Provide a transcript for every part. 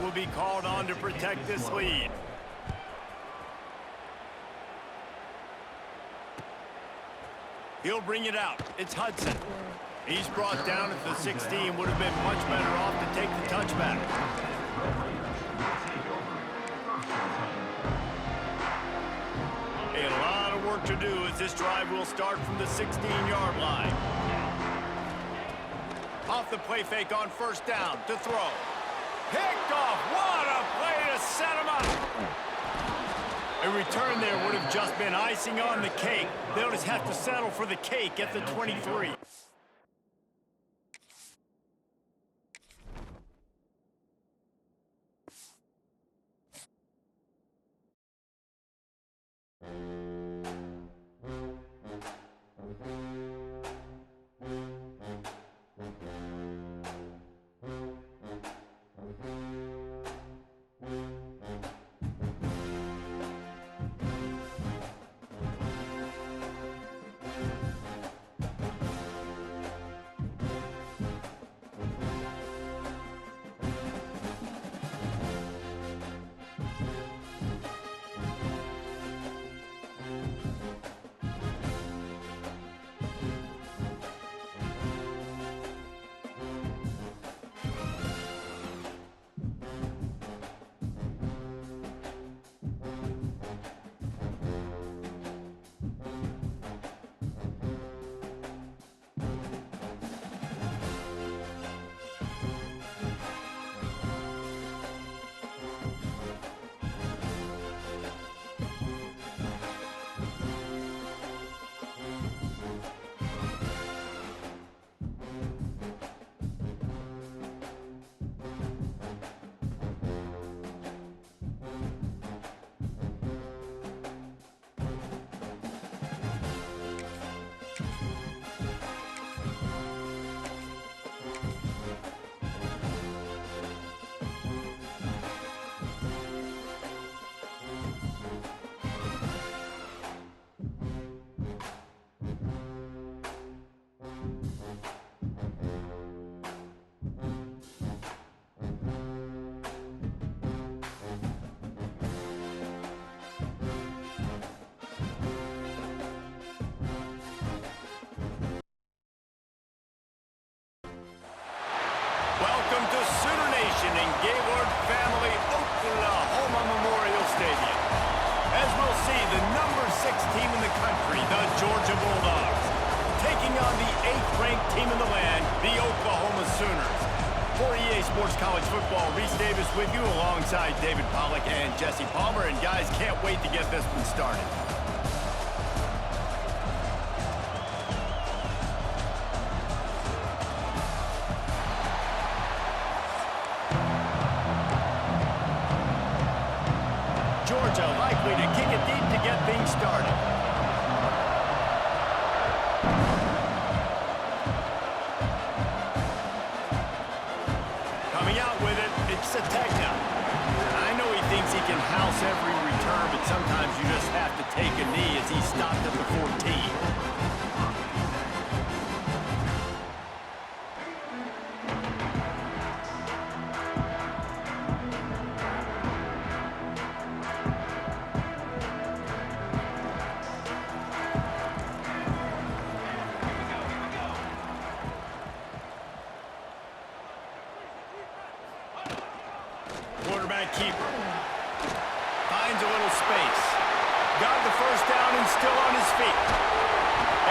will be called on to protect this lead. He'll bring it out. It's Hudson. He's brought down at the 16. Would have been much better off to take the touchback. A lot of work to do as this drive will start from the 16-yard line. Off the play fake on first down to throw. Picked off. What a play to set him up. A return there would have just been icing on the cake. They'll just have to settle for the cake at the 23. Welcome to Sooner Nation in Gaylord Family Oklahoma Memorial Stadium. As we'll see, the number 6 team in the country, the Georgia Bulldogs, taking on the 8th-ranked team in the land, the Oklahoma Sooners. For EA Sports College Football, Reese Davis with you alongside David Pollack and Jesse Palmer. And guys, can't wait to get this one started. Georgia likely to kick it deep to get things started. Coming out with it, it's Sategna. I know he thinks he can house every return, but sometimes you just have to take a knee as he stopped at the 14. Quarterback keeper. Finds a little space. Got the first down and still on his feet.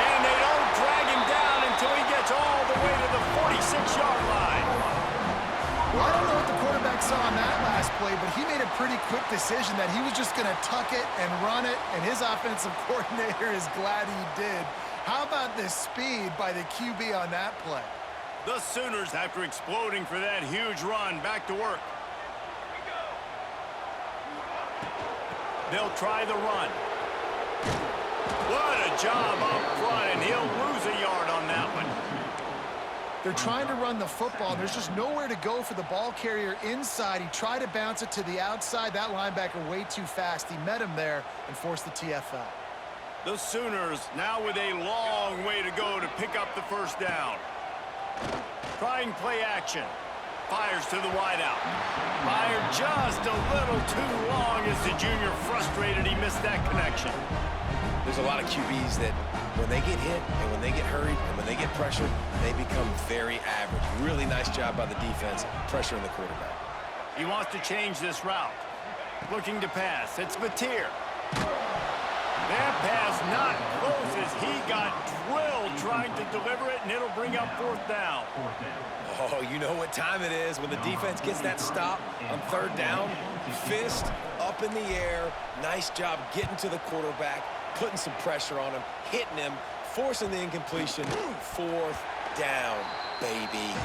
And they don't drag him down until he gets all the way to the 46-yard line. Well, I don't know what the quarterback saw on that last play, but he made a pretty quick decision that he was just going to tuck it and run it, and his offensive coordinator is glad he did. How about the speed by the QB on that play? The Sooners, after exploding for that huge run, back to work. They'll try the run. What a job up front, and he'll lose a yard on that one. They're trying to run the football. There's just nowhere to go for the ball carrier inside. He tried to bounce it to the outside. That linebacker way too fast. He met him there and forced the TFL. The Sooners now with a long way to go to pick up the first down. Trying play action. Fires to the wideout. Fires just a little too long as the junior frustrated he missed that connection. There's a lot of QBs that when they get hit and when they get hurried and when they get pressured, they become very average. Really nice job by the defense pressuring the quarterback. He wants to change this route. Looking to pass. It's Mateer. That pass not close as he got drilled trying to deliver it, and it'll bring up 4th down. Oh, you know what time it is when the defense gets that stop on 3rd down. Fist up in the air. Nice job getting to the quarterback, putting some pressure on him, hitting him, forcing the incompletion. 4th down, baby.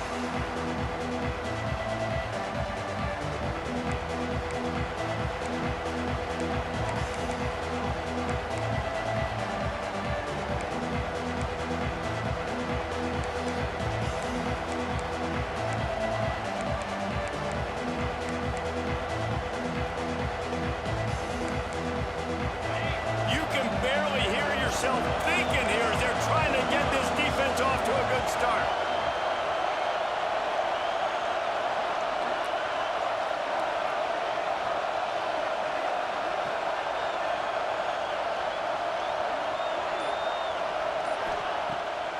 Thinking here as they're trying to get this defense off to a good start.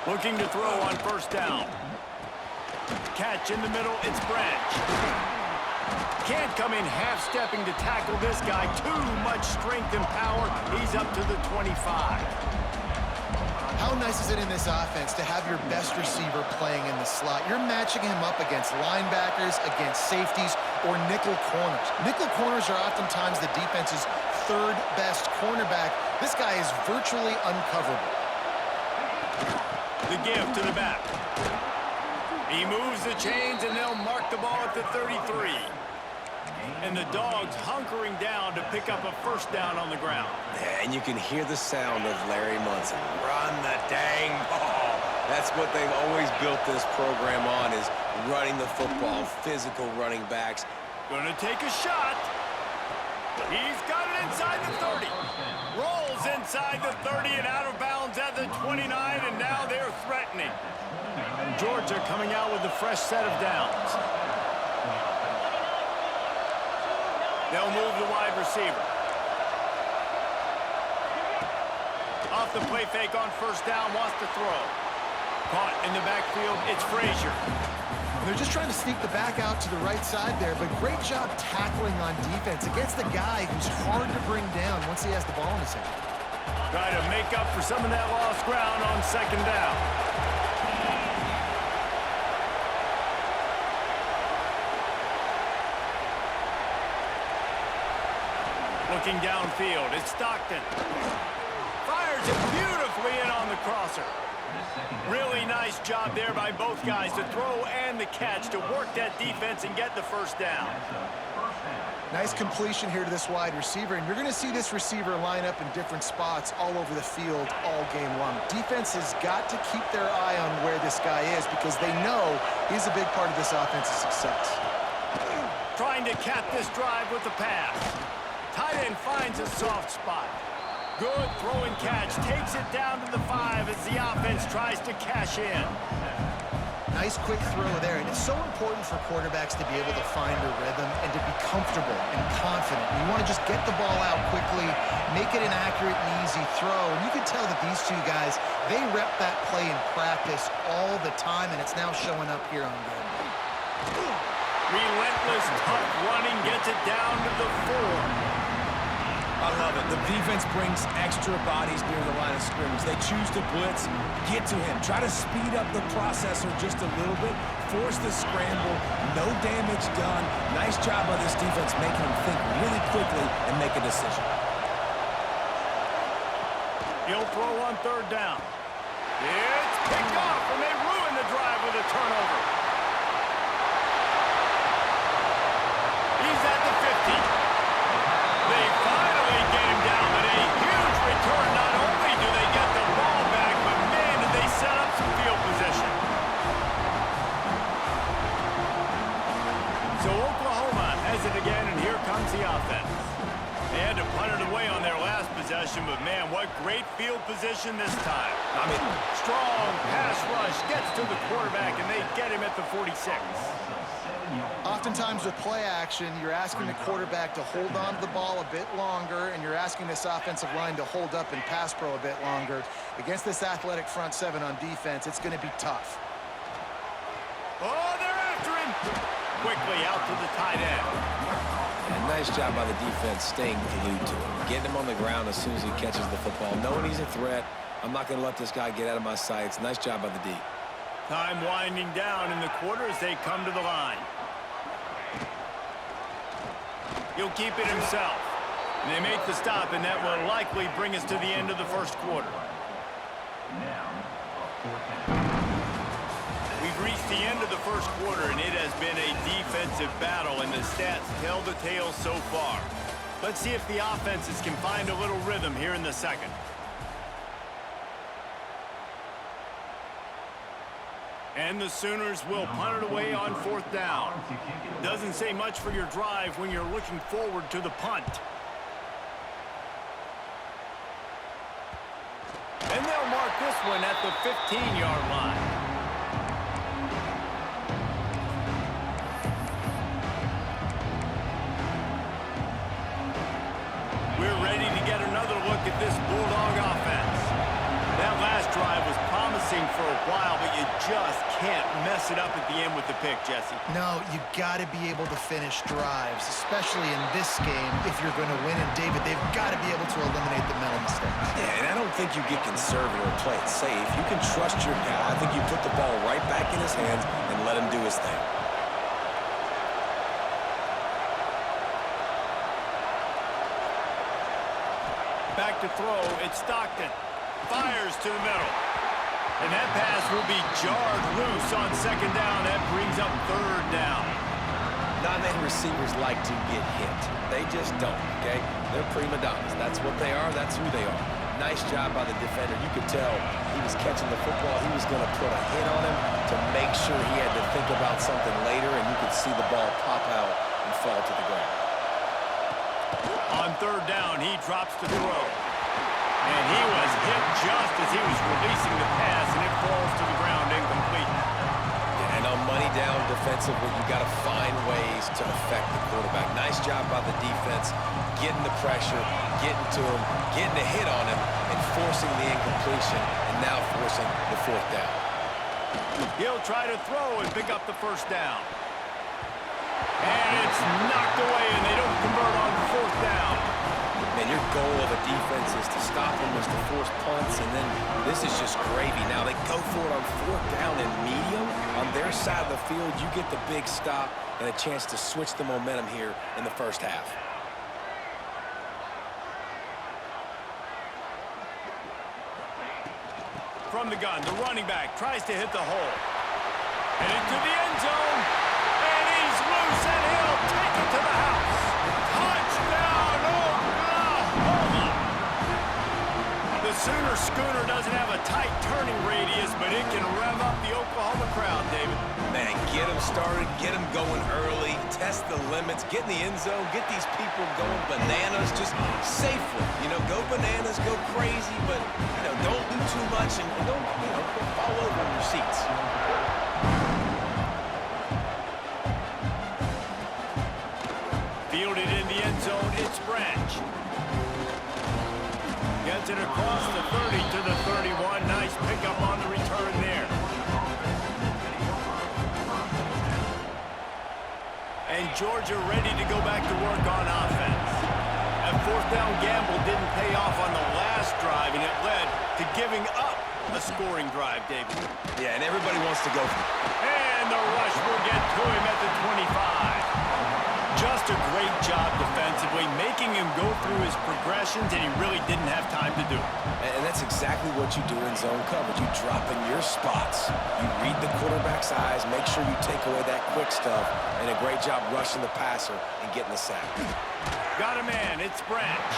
Looking to throw on 1st down. Catch in the middle, it's Branch. Can't come in half-stepping to tackle this guy. Too much strength and power. He's up to the 25. How nice is it in this offense to have your best receiver playing in the slot? You're matching him up against linebackers, against safeties, or nickel corners. Nickel corners are oftentimes the defense's 3rd best cornerback. This guy is virtually uncoverable. The give to the back. He moves the chains, and they'll mark the ball at the 33. And the Dogs hunkering down to pick up a 1st down on the ground. Yeah, and you can hear the sound of Larry Munson. Run the dang ball. That's what they've always built this program on, is running the football, physical running backs. Gonna take a shot. He's got it inside the 30. Rolls inside the 30 and out of bounds at the 29, and now they're threatening. Georgia coming out with a fresh set of downs. They'll move the wide receiver. Off the play fake on 1st down, wants to throw. Caught in the backfield, it's Frazier. They're just trying to sneak the back out to the right side there, but great job tackling on defense against the guy who's hard to bring down once he has the ball in his hand. Try to make up for some of that lost ground on 2nd down. Looking downfield, it's Stockton. Fires it beautifully in on the crosser. Really nice job there by both guys to throw and the catch to work that defense and get the 1st down. Nice completion here to this wide receiver, and you're going to see this receiver line up in different spots all over the field all game long. Defense has got to keep their eye on where this guy is because they know he's a big part of this offense's success. Trying to cap this drive with the pass. Tight end finds a soft spot. Good throwing catch, takes it down to the 5 as the offense tries to cash in. Nice quick throw there, and it's so important for quarterbacks to be able to find a rhythm and to be comfortable and confident. You want to just get the ball out quickly, make it an accurate and easy throw, and you can tell that these two guys, they rep that play in practice all the time, and it's now showing up here on game. Relentless, tough running, gets it down to the 4. I love it. The defense brings extra bodies near the line of scrimmage. They choose to blitz, get to him, try to speed up the processor just a little bit, force the scramble, no damage done. Nice job by this defense making him think really quickly and make a decision. He'll throw on 3rd down. It's picked off, and they ruin the drive with a turnover. He's at the 50. They finally get him down, but a huge return. Not only do they get the ball back, but man, did they set up some field position. So Oklahoma has it again, and here comes the offense. They had to punt it away on their last possession, but man, what great field position this time. I mean, strong pass rush gets to the quarterback, and they get him at the 46. Oftentimes with play action, you're asking the quarterback to hold on to the ball a bit longer, and you're asking this offensive line to hold up and pass pro a bit longer. Against this athletic front seven on defense, it's going to be tough. Oh, they're after him. Quickly out to the tight end. And nice job by the defense staying glued to him. Getting him on the ground as soon as he catches the football. Knowing he's a threat, I'm not going to let this guy get out of my sights. Nice job by the D. Time winding down in the quarter as they come to the line. He'll keep it himself. And they make the stop, and that will likely bring us to the end of the first quarter. We've reached the end of the first quarter, and it has been a defensive battle, and the stats tell the tale so far. Let's see if the offenses can find a little rhythm here in the second. And the Sooners will punt it away on fourth down. Doesn't say much for your drive when you're looking forward to the punt. And they'll mark this one at the 15-yard line. We're ready to get another look at this Bulldog offense. That last drive was promising for a while, but you just can't mess it up at the end with the pick, Jesse. No, you got to be able to finish drives, especially in this game if you're going to win. And, David, they've got to be able to eliminate the mental mistakes. Yeah, and I don't think you get conservative or play it safe. You can trust your guy. I think you put the ball right back in his hands and let him do his thing. Back to throw, it's Stockton. Fires to the middle. And that pass will be jarred loose on second down. That brings up third down. Not many receivers like to get hit. They just don't, okay? They're prima donnas. That's what they are. That's who they are. Nice job by the defender. You could tell he was catching the football. He was going to put a hit on him to make sure he had to think about something later, and you could see the ball pop out and fall to the ground. On third down, he drops to throw. And he was hit just as he was releasing the pass, and it falls to the ground incomplete. Yeah, and on money down defensively, you got to find ways to affect the quarterback. Nice job by the defense, getting the pressure, getting to him, getting a hit on him, and forcing the incompletion, and now forcing the fourth down. He'll try to throw and pick up the first down. And it's knocked away, and they don't convert on fourth down. And your goal of a defense is to stop them, is to force punts, and then this is just gravy. Now they go for it on fourth down and medium. On their side of the field, you get the big stop and a chance to switch the momentum here in the first half. From the gun, the running back tries to hit the hole. And into the end zone. And he's loose, and he'll take it to the house. Touchdown, Oklahoma! The Sooner schooner doesn't have a tight turning radius, but it can rev up the Oklahoma crowd, David. Man, get them started, get them going early, test the limits, get in the end zone, get these people going bananas just safely. You know, go bananas, go crazy, but, you know, don't do too much and don't, you know, don't fall over in your seats. Fielded in the end zone, it's Branch. Gets it across the 30 to the 31. Nice pickup on the return there. And Georgia ready to go back to work on offense. That fourth down gamble didn't pay off on the last drive, and it led to giving up a scoring drive, David. Yeah, and everybody wants to go for it. And the rush will get to him at the 25. Just a great job defensively, making him go through his progressions, and he really didn't have time to do it. And that's exactly what you do in zone coverage. You drop in your spots. You read the quarterback's eyes, make sure you take away that quick stuff, and a great job rushing the passer and getting the sack. Got a man, it's Branch.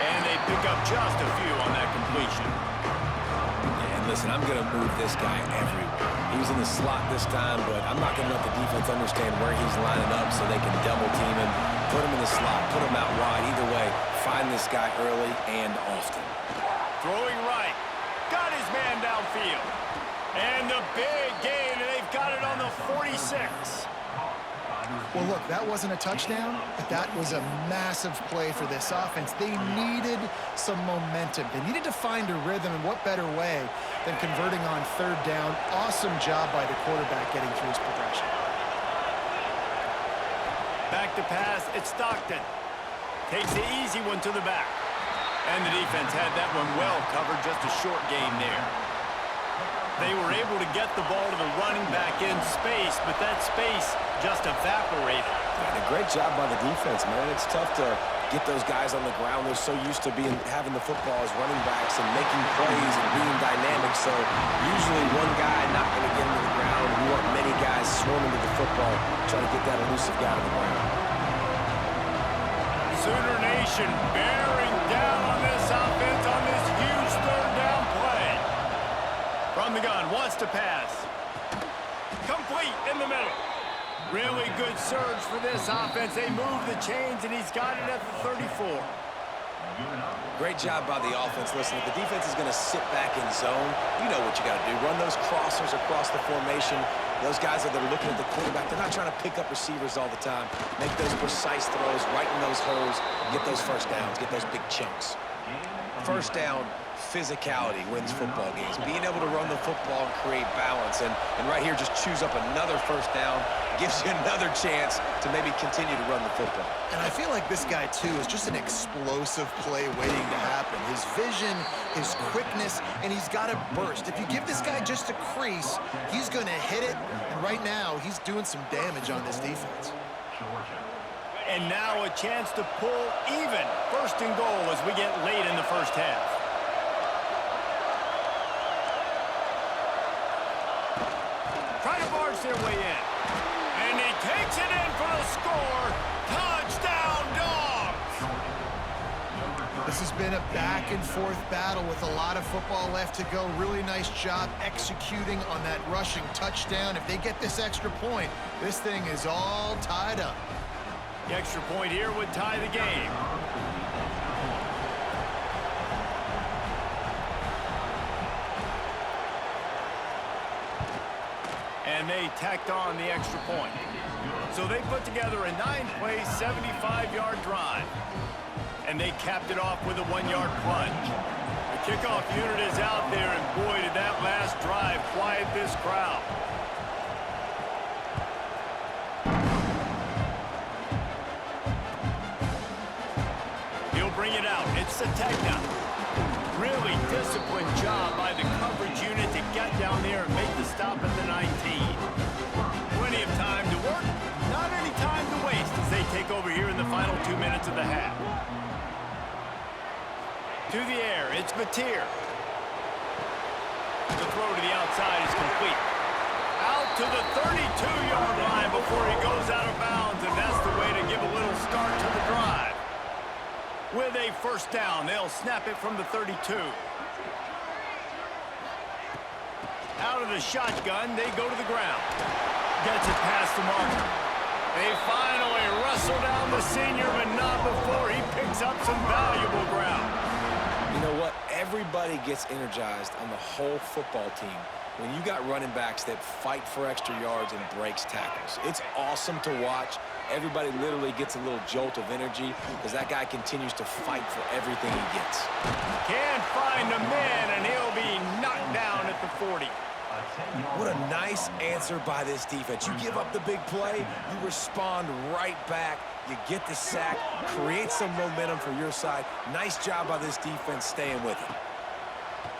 And they pick up just a few on that completion. Yeah, and listen, I'm going to move this guy everywhere. He was in the slot this time, but I'm not going to let the defense understand where he's lining up so they can double team him, put him in the slot, put him out wide. Either way, find this guy early and often. Throwing right. Got his man downfield. And the big gain, and they've got it on the 46. Well, look, that wasn't a touchdown, but that was a massive play for this offense. They needed some momentum. They needed to find a rhythm, and what better way than converting on third down. Awesome job by the quarterback getting through his progression. Back to pass, it's Stockton. Takes the easy one to the back. And the defense had that one well covered, just a short gain there. They were able to get the ball to the running back in space, but that space just evaporated. Yeah, a great job by the defense, man. It's tough to get those guys on the ground. They're so used to having the football as running backs and making plays and being dynamic. So usually one guy not going to get into the ground. You want many guys swarming to the football, trying to get that elusive guy to the ground. Sooner Nation bearing down on this offense on this huge third down play. From the gun, wants to pass. Complete in the middle. Really good surge for this offense. They move the chains, and he's got it at the 34. Great job by the offense. Listen, if the defense is going to sit back in zone, you know what you got to do. Run those crossers across the formation. Those guys that are looking at the quarterback, they're not trying to pick up receivers all the time. Make those precise throws, right in those holes, get those first downs, get those big chunks. First down, physicality wins football games. Being able to run the football and create balance. And right here, just choose up another first down, gives you another chance to maybe continue to run the football. And I feel like this guy, too, is just an explosive play waiting to happen. His vision, his quickness, and he's got to burst. If you give this guy just a crease, he's going to hit it. And right now, he's doing some damage on this defense. And now a chance to pull even. First and goal as we get late in the first half. Try to barge their way in. And he takes it in for the score. Touchdown, Dogs! This has been a back-and-forth battle with a lot of football left to go. Really nice job executing on that rushing touchdown. If they get this extra point, this thing is all tied up. The extra point here would tie the game. And they tacked on the extra point. So they put together a 9-play, 75-yard drive. And they capped it off with a 1-yard plunge. The kickoff unit is out there, and boy, did that last drive quiet this crowd. He'll bring it out. It's Sategna. Really disciplined job by the coverage unit to get down there and make the stop at the 19. Plenty of time to work, not any time to waste as they take over here in the final 2 minutes of the half. To the air, it's Mateer. The throw to the outside is complete. Out to the 32-yard line before he goes out of bounds, and that's the way to give a little start to the drive. With a first down, they'll snap it from the 32. Out of the shotgun, they go to the ground. Gets it past the marker. They finally wrestle down the senior, but not before he picks up some valuable ground. You know what? Everybody gets energized on the whole football team when you got running backs that fight for extra yards and breaks tackles. It's awesome to watch. Everybody literally gets a little jolt of energy because that guy continues to fight for everything he gets. Can't find a man, and he'll be knocked down at the 40. What a nice answer by this defense. You give up the big play, you respond right back, you get the sack, create some momentum for your side. Nice job by this defense staying with it.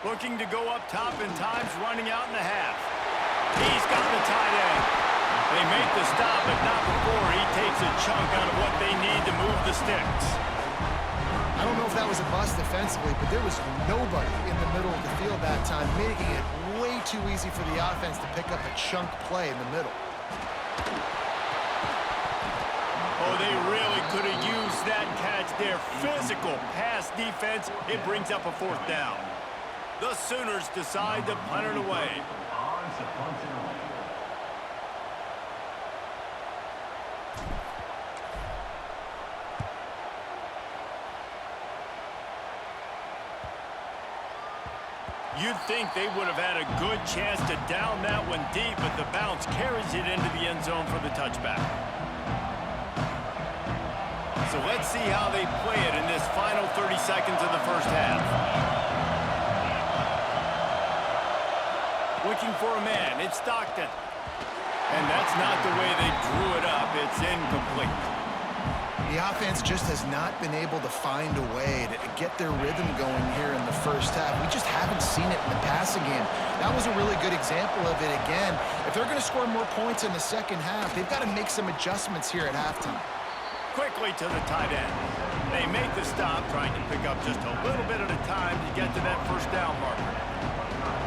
Looking to go up top in times, running out in the half. He's got the tight end. They make the stop, but not before he takes a chunk out of what they need to move the sticks. I don't know if that was a bust defensively, but there was nobody in the middle of the field that time, making it way too easy for the offense to pick up a chunk play in the middle. Oh, they really could have used that catch there. Physical pass defense. It brings up a fourth down. The Sooners decide to punt it away. You'd think they would have had a good chance to down that one deep, but the bounce carries it into the end zone for the touchback. So let's see how they play it in this final 30 seconds of the first half. Looking for a man, it's Stockton. And that's not the way they drew it up. It's incomplete. The offense just has not been able to find a way to get their rhythm going here in the first half. We just haven't seen it in the passing game. That was a really good example of it again. If they're going to score more points in the second half, they've got to make some adjustments here at halftime. Quickly to the tight end. They make the stop, trying to pick up just a little bit at a time to get to that first down marker.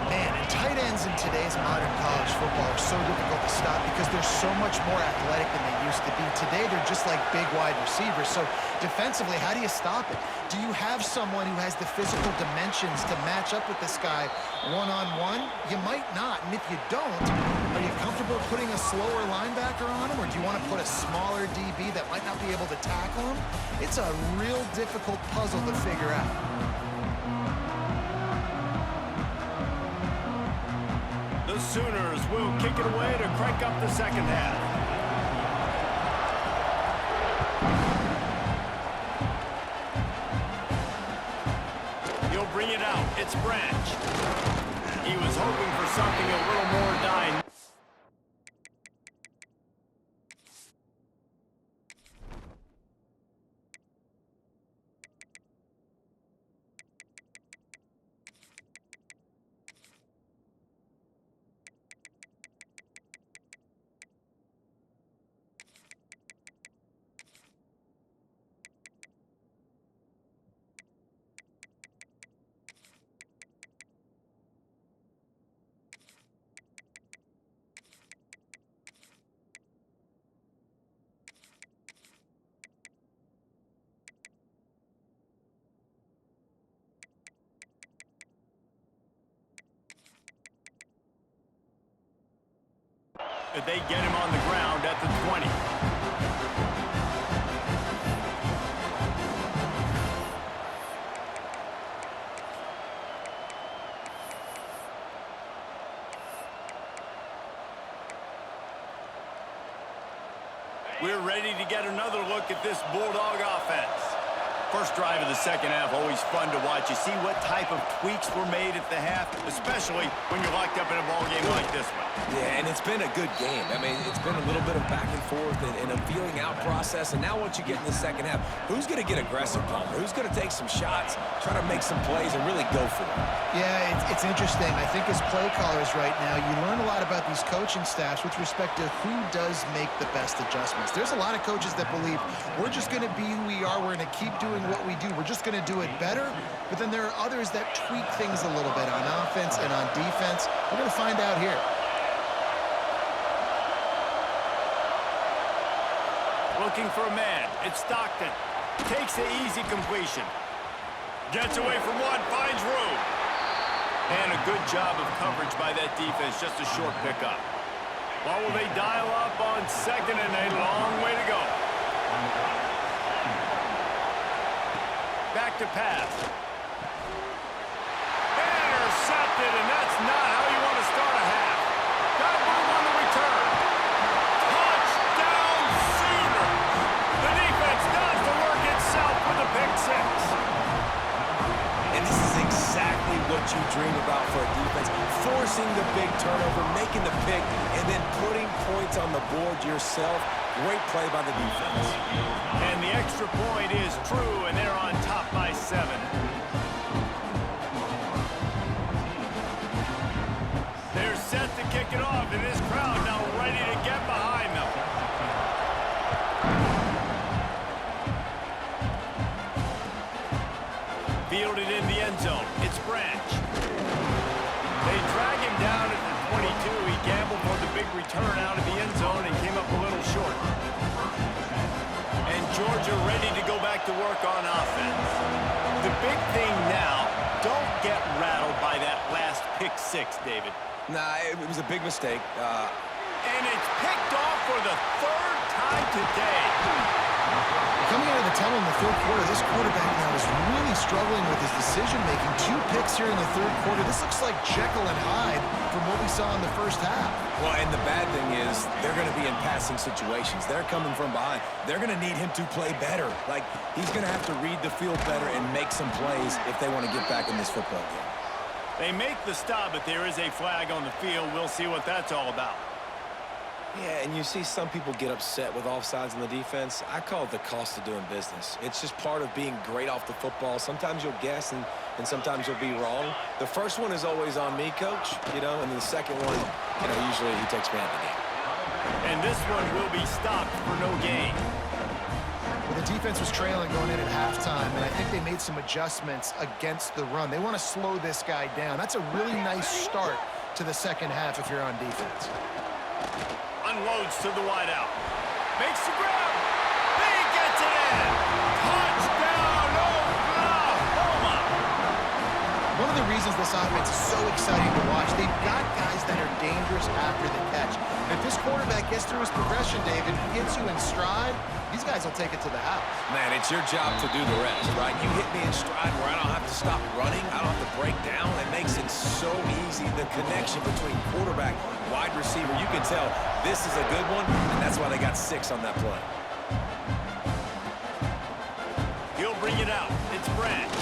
Man, and tight ends in today's modern college football are so difficult to stop because they're so much more athletic than they used to be. Today, they're just like big wide receivers. So defensively, how do you stop it? Do you have someone who has the physical dimensions to match up with this guy one-on-one? You might not. And if you don't, are you comfortable putting a slower linebacker on him? Or do you want to put a smaller DB that might not be able to tackle him? It's a real difficult puzzle to figure out. The Sooners will kick it away to crank up the second half. He'll bring it out. It's Branch. He was hoping for something a little more dynamic. They get him on the ground at the 20. We're ready to get another look at this Bulldog offense. First drive of the second half, always fun to watch. You see what type of tweaks were made at the half, especially when you're locked up in a ball game like this one. Yeah, and it's been a good game. I mean, it's been a little bit of back and forth and a feeling out process. And now once you get in the second half, who's going to get aggressive, Palmer? Who's going to take some shots, try to make some plays, and really go for it? Yeah, it's interesting. I think as play callers right now, you learn a lot about these coaching staffs with respect to who does make the best adjustments. There's a lot of coaches that believe we're just going to be who we are. We're going to keep doing what we do. We're just going to do it better. But then there are others that tweak things a little bit on offense and on defense. We're going to find out here. Looking for a man. It's Stockton. Takes the easy completion. Gets away from one, finds room. And a good job of coverage by that defense. Just a short pickup. Well, will they dial up on second and a long way to go? Back to pass. Intercepted, and that's not how you want to start a half. Got to move on the return. Touchdown, Sooners! The defense does the work itself with a pick six. And this is exactly what you dream about for a defense. Forcing the big turnover, making the pick, and then putting points on the board yourself. Great play by the defense. And the extra point is true, and they're on top by 7. They're set to kick it off, and this crowd now ready to get behind them. Fielded in the end zone. It's Branch. They drag him down at the 22. He gambled for the big return out of the end zone and came up a little short. And Georgia ready to go back to work on offense. The big thing now, don't get rattled by that last pick six, David. Nah, it was a big mistake. And it's picked off for the third time today. Coming into the tell in the third quarter, this quarterback now is really struggling with his decision-making. 2 picks here in the third quarter. This looks like Jekyll and Hyde from what we saw in the first half. Well, and the bad thing is they're going to be in passing situations. They're coming from behind. They're going to need him to play better. Like, he's going to have to read the field better and make some plays if they want to get back in this football game. They make the stop, but there is a flag on the field. We'll see what that's all about. Yeah, and you see some people get upset with offsides in the defense. I call it the cost of doing business. It's just part of being great off the football. Sometimes you'll guess, and sometimes you'll be wrong. The first one is always on me, Coach, and then the second one, usually he takes me out of the game. And this one will be stopped for no gain. Well, the defense was trailing going in at halftime, and I think they made some adjustments against the run. They want to slow this guy down. That's a really nice start to the second half if you're on defense. Unloads to the wideout. Makes the grab. He gets it in. Touchdown, Oklahoma. One of the reasons this offense is so exciting to watch, they've got guys that are dangerous after the catch. And if this quarterback gets through his progression, David, gets you in stride, these guys will take it to the house. Man, it's your job to do the rest, right? You hit me in stride where I don't have to stop running. I don't have to break down. It makes it so easy. The connection between quarterback, wide receiver, you can tell this is a good one, and that's why they got 6 on that play. He'll bring it out. It's Branch.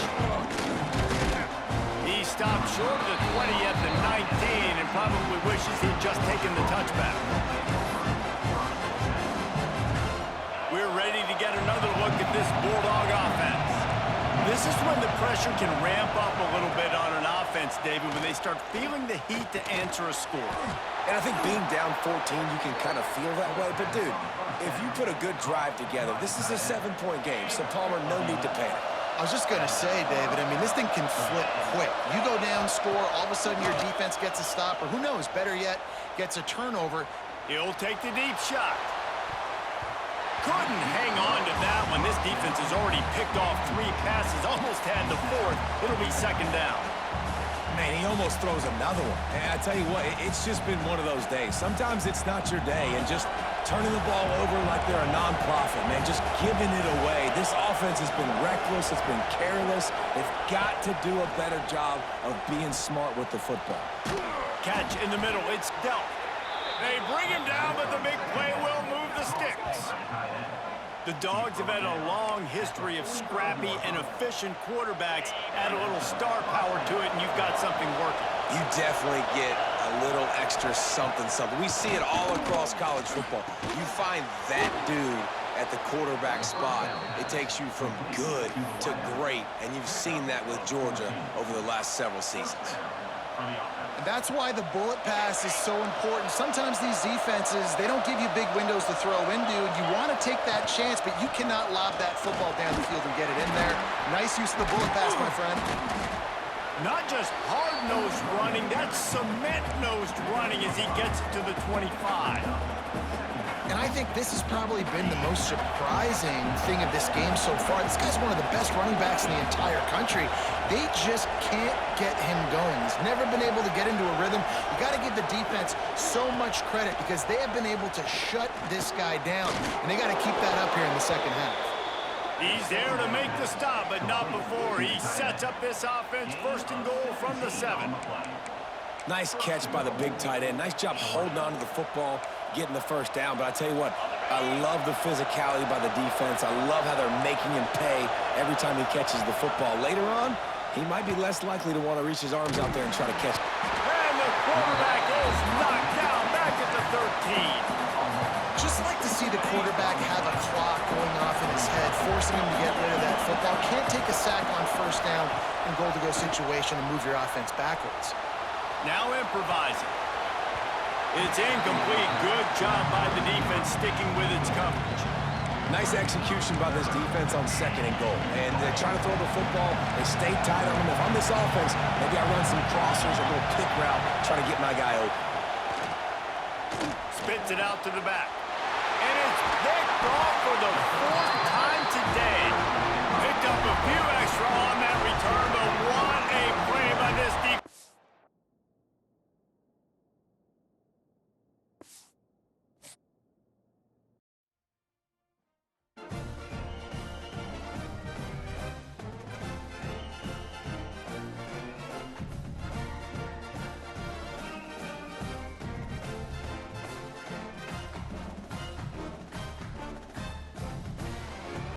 He stopped short of the 20 at the 19 and probably wishes he'd just taken the touchback. We're ready to get another look at this Bulldog offense. This is when the pressure can ramp up a little bit on an offense, David, when they start feeling the heat to answer a score. And I think being down 14, you can kind of feel that way. But, dude, if you put a good drive together, this is a 7-point game, so Palmer, no need to panic. I was just going to say, David, I mean, this thing can flip quick. You go down, score, all of a sudden your defense gets a stop, or who knows, better yet, gets a turnover. He'll take the deep shot. Couldn't hang on to that one. This defense has already picked off 3 passes, almost had the 4th. It'll be second down. Man, he almost throws another one. And I tell you what, it's just been one of those days. Sometimes it's not your day, and just turning the ball over like they're a nonprofit, man, just giving it away. This offense has been reckless. It's been careless. They've got to do a better job of being smart with the football. Catch in the middle. It's dealt. They bring him down, but the big play will move the sticks. The Dogs have had a long history of scrappy and efficient quarterbacks. Add a little star power to it, and you've got something working. You definitely get a little extra something. We see it all across college football. You find that dude at the quarterback spot, it takes you from good to great, and you've seen that with Georgia over the last several seasons. And that's why the bullet pass is so important. Sometimes these defenses, they don't give you big windows to throw into. You want to take that chance, but you cannot lob that football down the field and get it in there. Nice use of the bullet pass, my friend. Not just hard-nosed running, that's cement-nosed running as he gets it to the 25. And I think this has probably been the most surprising thing of this game so far. This guy's one of the best running backs in the entire country. They just can't get him going. He's never been able to get into a rhythm. You got to give the defense so much credit because they have been able to shut this guy down. And they got to keep that up here in the second half. He's there to make the stop, but not before. He sets up this offense, 1st and goal from the 7. Nice catch by the big tight end. Nice job holding on to the football, getting the first down. But I tell you what, I love the physicality by the defense. I love how they're making him pay every time he catches the football. Later on, he might be less likely to want to reach his arms out there and try to catch it. And the quarterback is knocked down back at the 13. Just like to see the quarterback have a clock going off in his head, forcing him to get rid of that football. Can't take a sack on 1st down in goal-to-go situation and move your offense backwards. Now improvising. It's incomplete. Good job by the defense sticking with its coverage. Nice execution by this defense on 2nd and goal. And they try to throw the football. They stay tight on him. If I'm this offense, maybe I run some crossers, a little pick route, try to get my guy open. Spits it out to the back. And it's picked off for the 4th